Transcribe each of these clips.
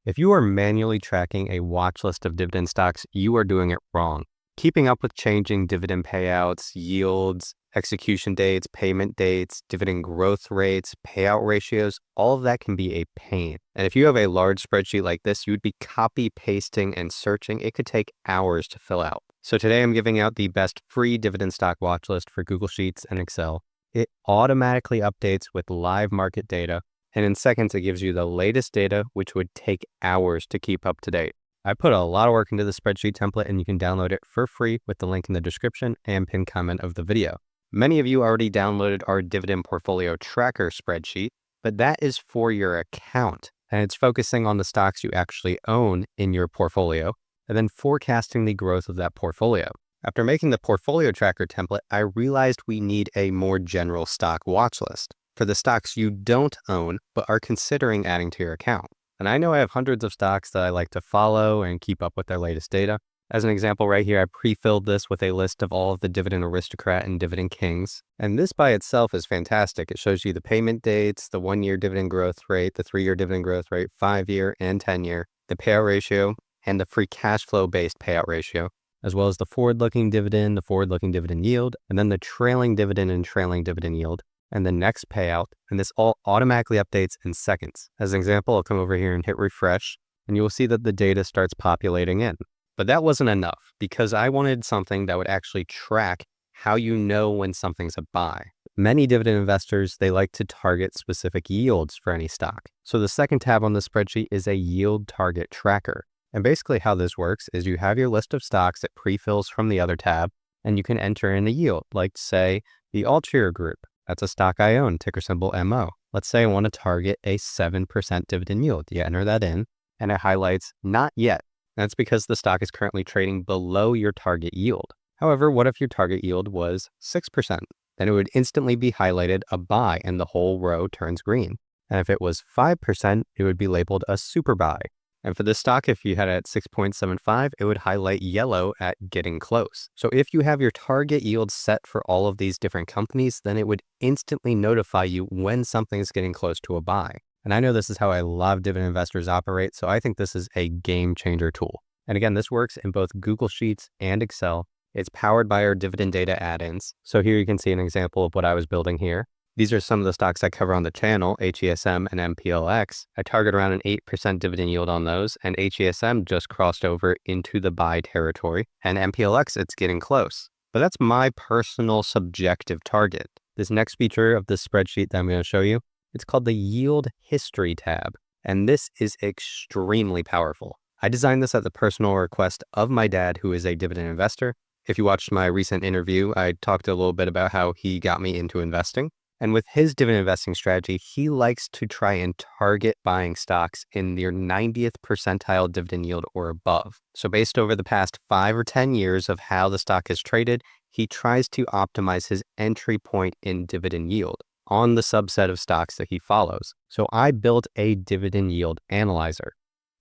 If you are manually tracking a watch list of dividend stocks, you are doing it wrong. Keeping up with changing dividend payouts, yields, execution dates, payment dates, dividend growth rates, payout ratios, all of that can be a pain. And if you have a large spreadsheet like this, you would be copy pasting and searching. It could take hours to fill out. So today I'm giving out the best free dividend stock watch list for Google Sheets and Excel. It automatically updates with live market data, and in seconds it gives you the latest data, which would take hours to keep up to date. I put a lot of work into the spreadsheet template, and you can download it for free with the link in the description and pinned comment of the video. Many of you already downloaded our dividend portfolio tracker spreadsheet, but that is for your account, and it's focusing on the stocks you actually own in your portfolio, and then forecasting the growth of that portfolio. After making the portfolio tracker template, I realized we need a more general stock watch list for the stocks you don't own but are considering adding to your account. And I know I have hundreds of stocks that I like to follow and keep up with their latest data. As an example right here, I pre-filled this with a list of all of the Dividend Aristocrat and Dividend Kings. And this by itself is fantastic. It shows you the payment dates, the 1-year dividend growth rate, the 3-year dividend growth rate, 5-year and 10-year, the payout ratio, and the free cash flow based payout ratio, as well as the forward-looking dividend, the forward-looking dividend yield, and then the trailing dividend and trailing dividend yield, and the next payout. And this all automatically updates in seconds. As an example, I'll come over here and hit refresh, and you will see that the data starts populating in. But that wasn't enough, because I wanted something that would actually track how you know when something's a buy. Many dividend investors, they like to target specific yields for any stock. So the second tab on the spreadsheet is a yield target tracker. And basically how this works is you have your list of stocks that pre-fills from the other tab, and you can enter in a yield, like say the Altria Group. That's a stock I own, ticker symbol MO. Let's say I want to target a 7% dividend yield. You enter that in, and it highlights not yet. That's because the stock is currently trading below your target yield. However, what if your target yield was 6%? Then it would instantly be highlighted a buy, and the whole row turns green. And if it was 5%, it would be labeled a super buy. And for this stock, if you had it at 6.75, it would highlight yellow at getting close. So if you have your target yield set for all of these different companies, then it would instantly notify you when something is getting close to a buy. And I know this is how a lot of dividend investors operate, so I think this is a game changer tool. And again, this works in both Google Sheets and Excel. It's powered by our Dividend Data add-ins. So here you can see an example of what I was building here. These are some of the stocks I cover on the channel, HESM and MPLX. I target around an 8% dividend yield on those, and HESM just crossed over into the buy territory, and MPLX, it's getting close. But that's my personal subjective target. This next feature of this spreadsheet that I'm going to show you, it's called the Yield History tab, and this is extremely powerful. I designed this at the personal request of my dad, who is a dividend investor. If you watched my recent interview, I talked a little bit about how he got me into investing. And with his dividend investing strategy, he likes to try and target buying stocks in their 90th percentile dividend yield or above. So based over the past 5 or 10 years of how the stock has traded, he tries to optimize his entry point in dividend yield on the subset of stocks that he follows. So I built a dividend yield analyzer.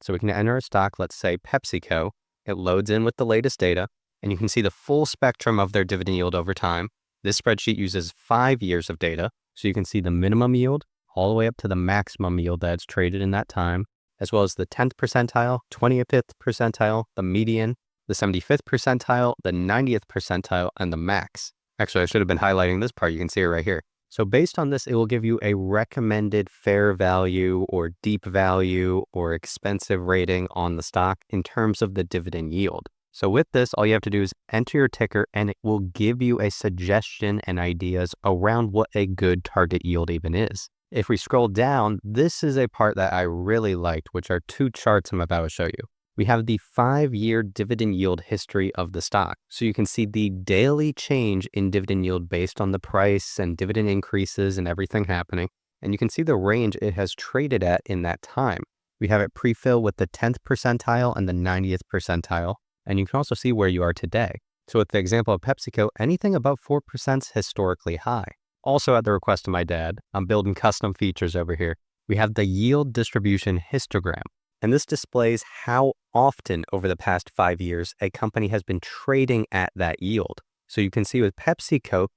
So we can enter a stock, let's say PepsiCo. It loads in with the latest data, and you can see the full spectrum of their dividend yield over time. This spreadsheet uses 5 years of data, so you can see the minimum yield all the way up to the maximum yield that's traded in that time, as well as the 10th percentile, 25th percentile, the median, the 75th percentile, the 90th percentile, and the max. Actually, I should have been highlighting this part. You can see it right here. So based on this, it will give you a recommended fair value or deep value or expensive rating on the stock in terms of the dividend yield. So with this, all you have to do is enter your ticker, and it will give you a suggestion and ideas around what a good target yield even is. If we scroll down, this is a part that I really liked, which are 2 charts I'm about to show you. We have the 5-year dividend yield history of the stock. So you can see the daily change in dividend yield based on the price and dividend increases and everything happening. And you can see the range it has traded at in that time. We have it pre-fill with the 10th percentile and the 90th percentile. And you can also see where you are today. So with the example of PepsiCo, anything above 4% is historically high. Also at the request of my dad, I'm building custom features over here. We have the yield distribution histogram. And this displays how often over the past 5 years a company has been trading at that yield. So you can see with PepsiCo,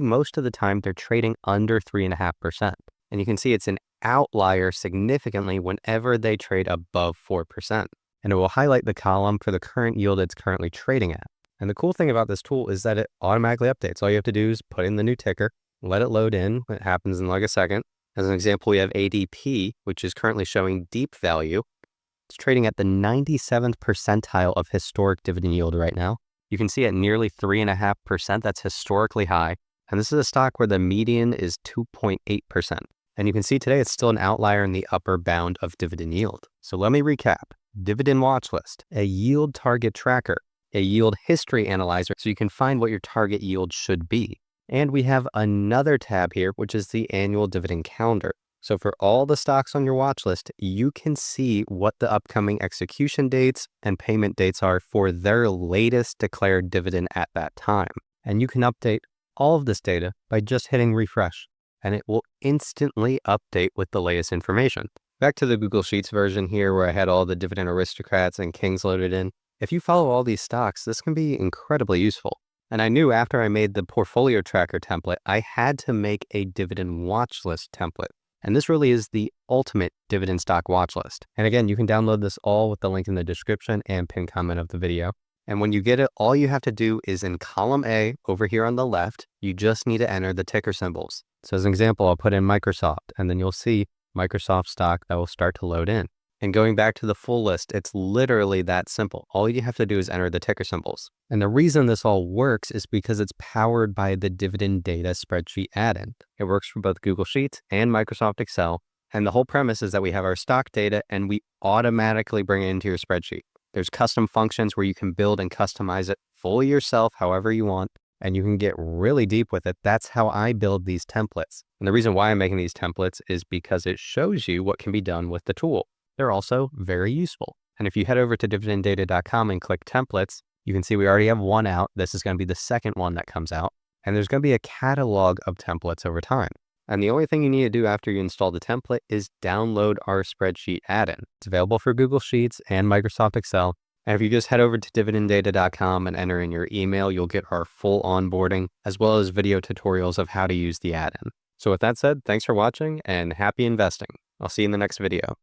most of the time they're trading under 3.5%. And you can see it's an outlier significantly whenever they trade above 4%. And it will highlight the column for the current yield it's currently trading at. And the cool thing about this tool is that it automatically updates. All you have to do is put in the new ticker, let it load in. It happens in like a second. As an example, we have ADP, which is currently showing deep value. It's trading at the 97th percentile of historic dividend yield right now. You can see at nearly 3.5%, that's historically high. And this is a stock where the median is 2.8%. And you can see today it's still an outlier in the upper bound of dividend yield. So let me recap. Dividend Watchlist, a yield target tracker, a yield history analyzer so you can find what your target yield should be. And we have another tab here, which is the annual dividend calendar. So for all the stocks on your watch list, you can see what the upcoming execution dates and payment dates are for their latest declared dividend at that time. And you can update all of this data by just hitting refresh, and it will instantly update with the latest information. Back to the Google Sheets version here where I had all the dividend aristocrats and kings loaded in. If you follow all these stocks, this can be incredibly useful. And I knew after I made the portfolio tracker template, I had to make a dividend watch list template. And this really is the ultimate dividend stock watch list. And again, you can download this all with the link in the description and pinned comment of the video. And when you get it, all you have to do is in column A over here on the left, you just need to enter the ticker symbols. So as an example, I'll put in Microsoft, and then you'll see Microsoft stock that will start to load in. And going back to the full list, it's literally that simple. All you have to do is enter the ticker symbols. And the reason this all works is because it's powered by the Dividend Data spreadsheet add-in. It works for both Google Sheets and Microsoft Excel. And the whole premise is that we have our stock data and we automatically bring it into your spreadsheet. There's custom functions where you can build and customize it fully yourself, however you want, and you can get really deep with it. That's how I build these templates. And the reason why I'm making these templates is because it shows you what can be done with the tool. They're also very useful. And if you head over to dividenddata.com and click templates, you can see we already have one out. This is going to be the second one that comes out. And there's going to be a catalog of templates over time. And the only thing you need to do after you install the template is download our spreadsheet add-in. It's available for Google Sheets and Microsoft Excel. And if you just head over to dividenddata.com and enter in your email, you'll get our full onboarding as well as video tutorials of how to use the add-in. So with that said, thanks for watching and happy investing. I'll see you in the next video.